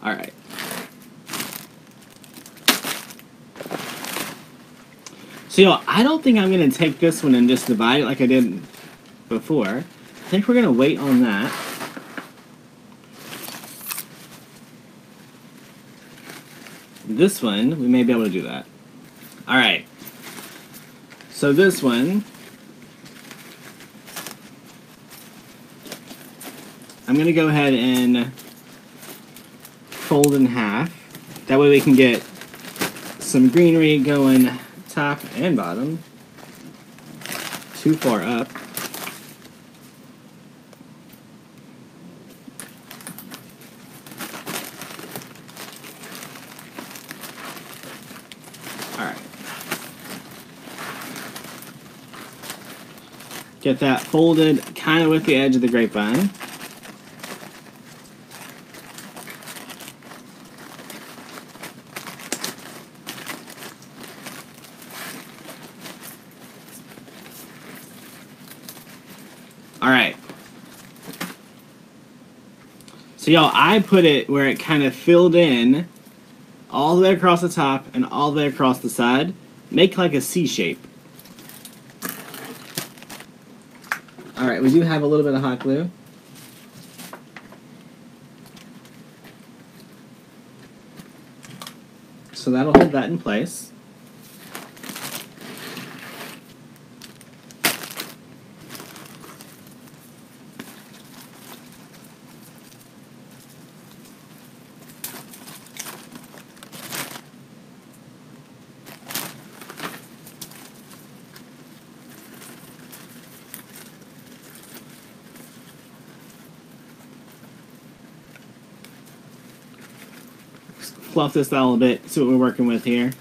Alright. So, y'all, I don't think I'm going to take this one and just divide it like I did before. I think we're going to wait on that. This one, we may be able to do that. Alright. So this one, I'm going to go ahead and fold in half. That way we can get some greenery going top and bottom. Too far up. Alright. Get that folded kind of with the edge of the grapevine. Alright. So y'all, I put it where it kind of filled in all the way across the top and all the way across the side. Make like a C shape. Alright, we do have a little bit of hot glue. So that'll hold that in place. Fluff this out a little bit, see what we're working with here.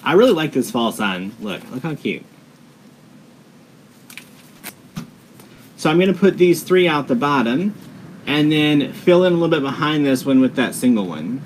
I really like this fall sign. Look how cute. So I'm going to put these three out the bottom and then fill in a little bit behind this one with that single one.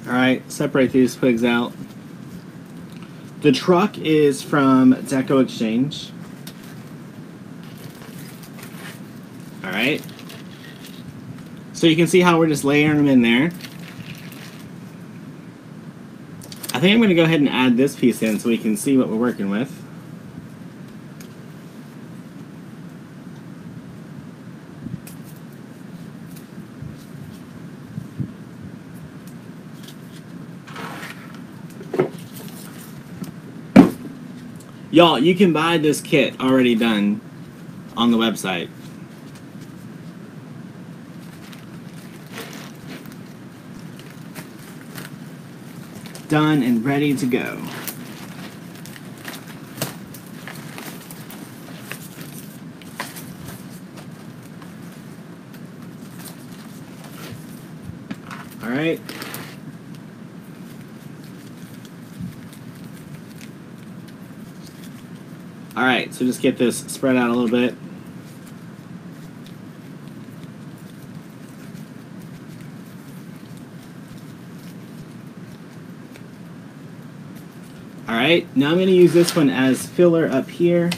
Alright, separate these twigs out. The truck is from DecoExchange. Alright. So you can see how we're just layering them in there. I think I'm going to go ahead and add this piece in so we can see what we're working with. Y'all, you can buy this kit already done on the website. Done and ready to go. All right. Alright, so just get this spread out a little bit. Alright, now I'm going to use this one as filler up here.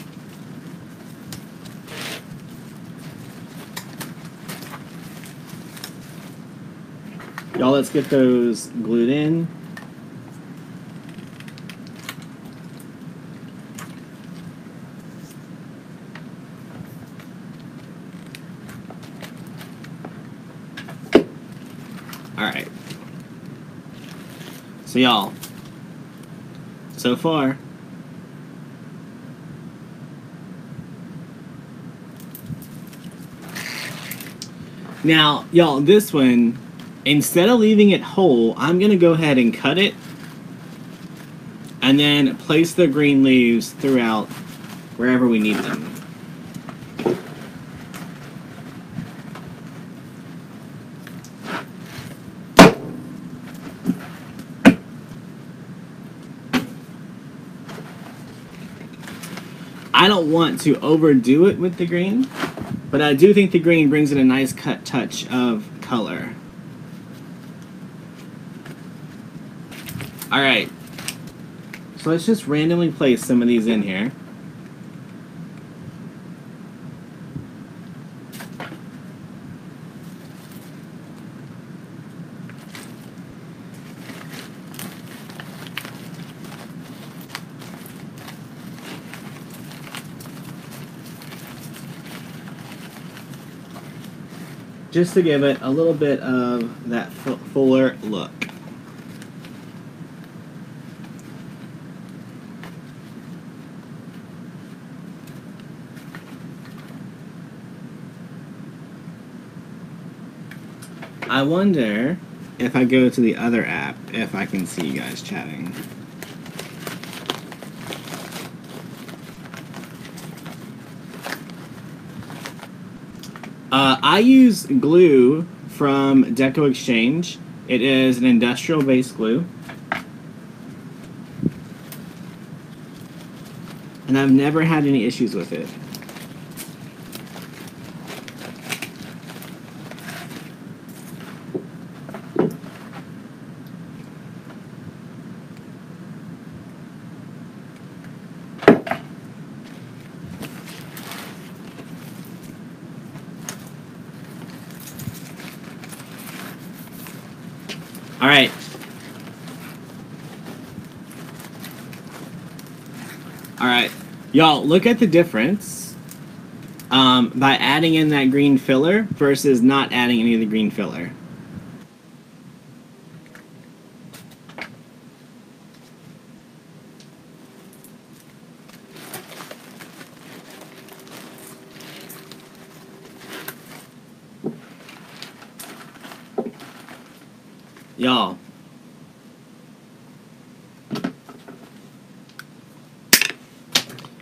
Y'all, let's get those glued in. Alright. So y'all, so far, now, y'all, this one, instead of leaving it whole, I'm going to go ahead and cut it and then place the green leaves throughout wherever we need them. I don't want to overdo it with the green, but I do think the green brings in a nice cut touch of color. Alright, so let's just randomly place some of these in here. Just to give it a little bit of that fuller look. I wonder if I go to the other app, if I can see you guys chatting. I use glue from DecoExchange. It is an industrial-based glue. And I've never had any issues with it. Alright. Alright. Y'all, look at the difference by adding in that green filler versus not adding any of the green filler. Y'all.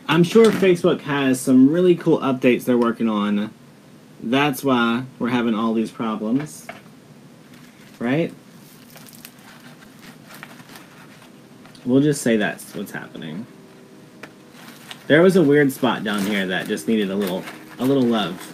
I'm sure Facebook has some really cool updates they're working on. That's why we're having all these problems. Right? We'll just say that's what's happening. There was a weird spot down here that just needed a little love.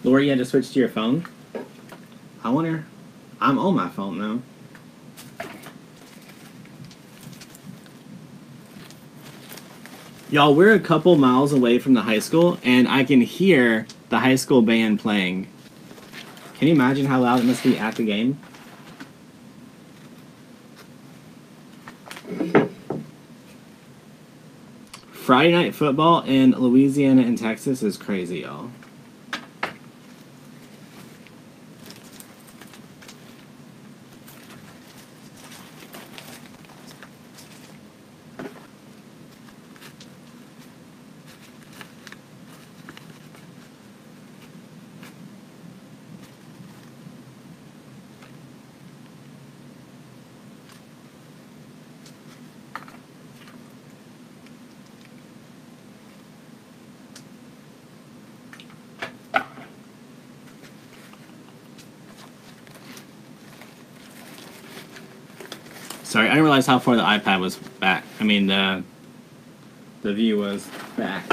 Laura, you had to switch to your phone? I wonder. I'm on my phone now. Y'all, we're a couple miles away from the high school, and I can hear the high school band playing. Can you imagine how loud it must be at the game? Friday night football in Louisiana and Texas is crazy, y'all. Sorry, I didn't realize how far the iPad was back. I mean, the view was back.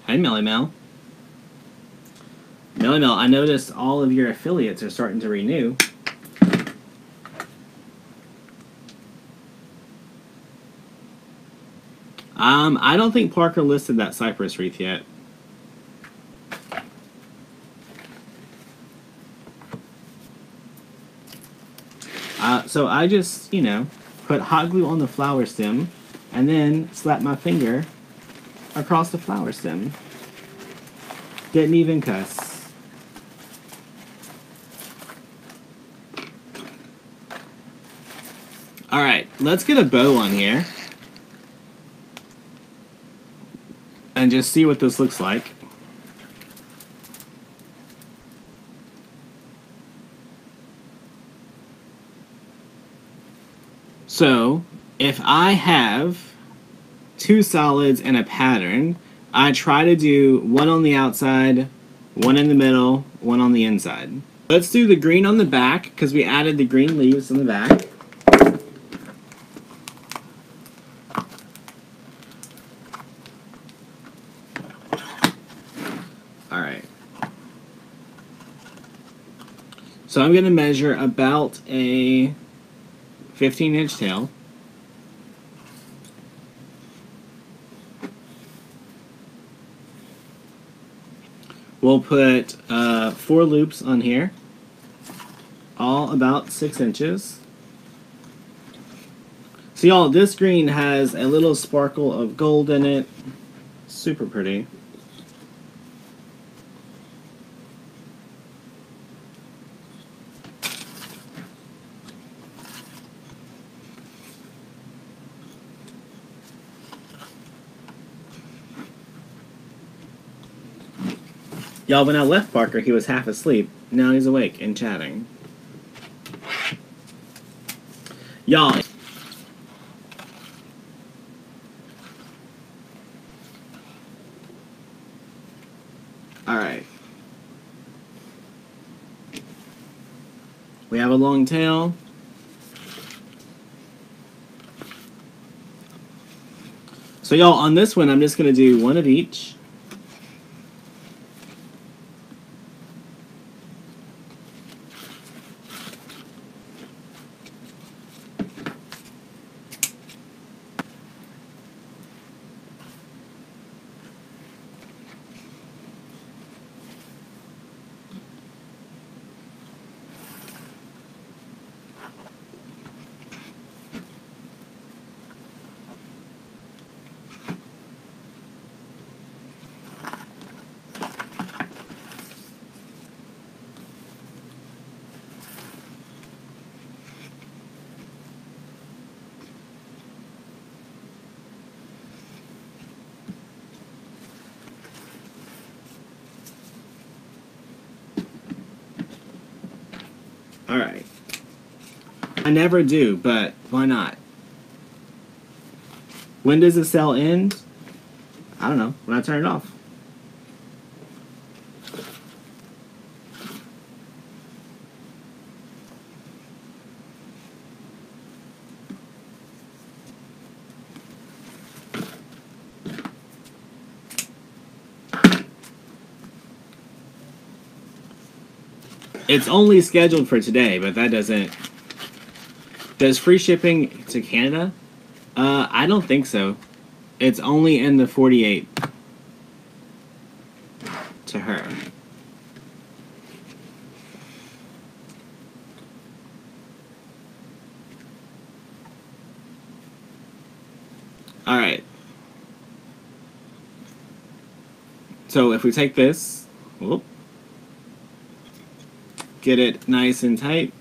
Hey, Melly Mel. Melly Mel, I noticed all of your affiliates are starting to renew. I don't think Parker listed that cypress wreath yet. So I just, you know, put hot glue on the flower stem and then slap my finger across the flower stem. Didn't even cuss. Alright, let's get a bow on here. And just see what this looks like. So, if I have two solids and a pattern, I try to do one on the outside, one in the middle, one on the inside. Let's do the green on the back, because we added the green leaves on the back. Alright. So I'm going to measure about a 15-inch tail. We'll put 4 loops on here, all about 6 inches. So y'all, this green has a little sparkle of gold in it. Super pretty. Y'all, when I left Parker, he was half asleep. Now he's awake and chatting. Y'all. Alright. We have a long tail. So y'all, on this one, I'm just going to do one of each. Alright. I never do, but why not? When does the cell end? I don't know. When I turn it off. It's only scheduled for today, but that doesn't... Does free shipping to Canada? I don't think so. It's only in the 48 to her. Alright. So if we take this, whoop, get it nice and tight.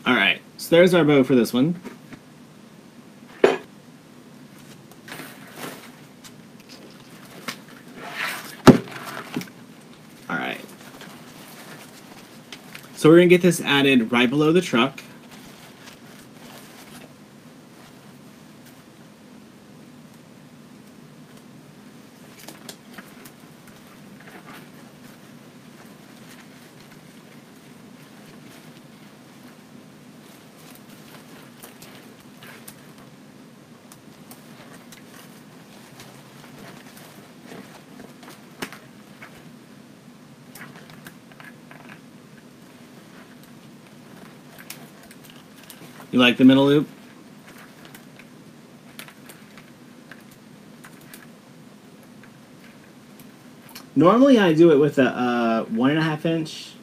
Alright, so there's our bow for this one. Alright. So we're going to get this added right below the truck. You like the middle loop? Normally I do it with a 1.5 inch,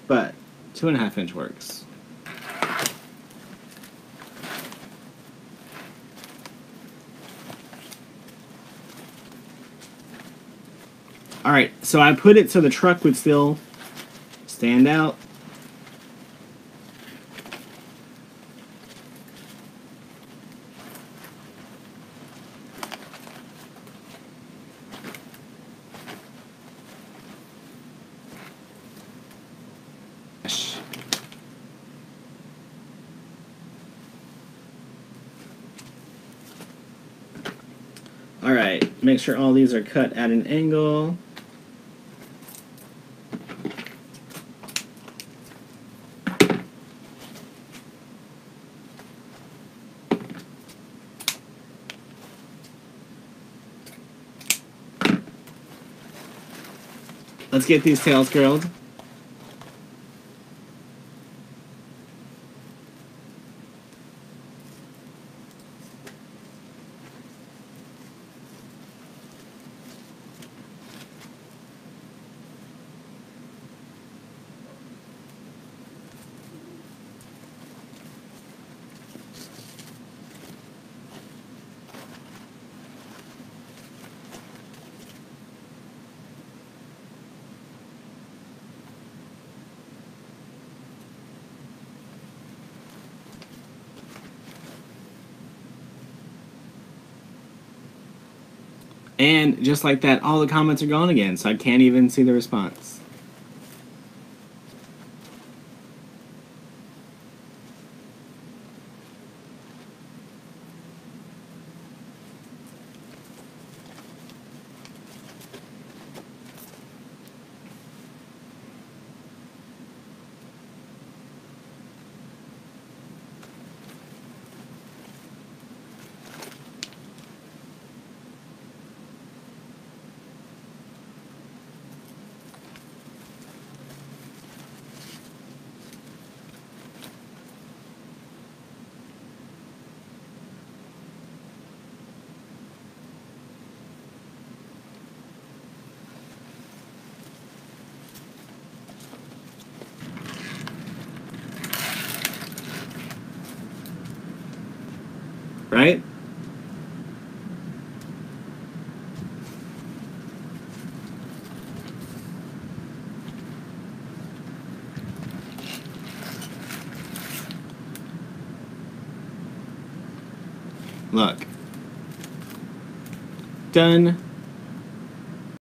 but 2.5 inch works. Alright, so I put it so the truck would still stand out. Alright, make sure all these are cut at an angle. Let's get these tails grilled. And just like that, all the comments are gone again, so I can't even see the response. Right? Look. Done.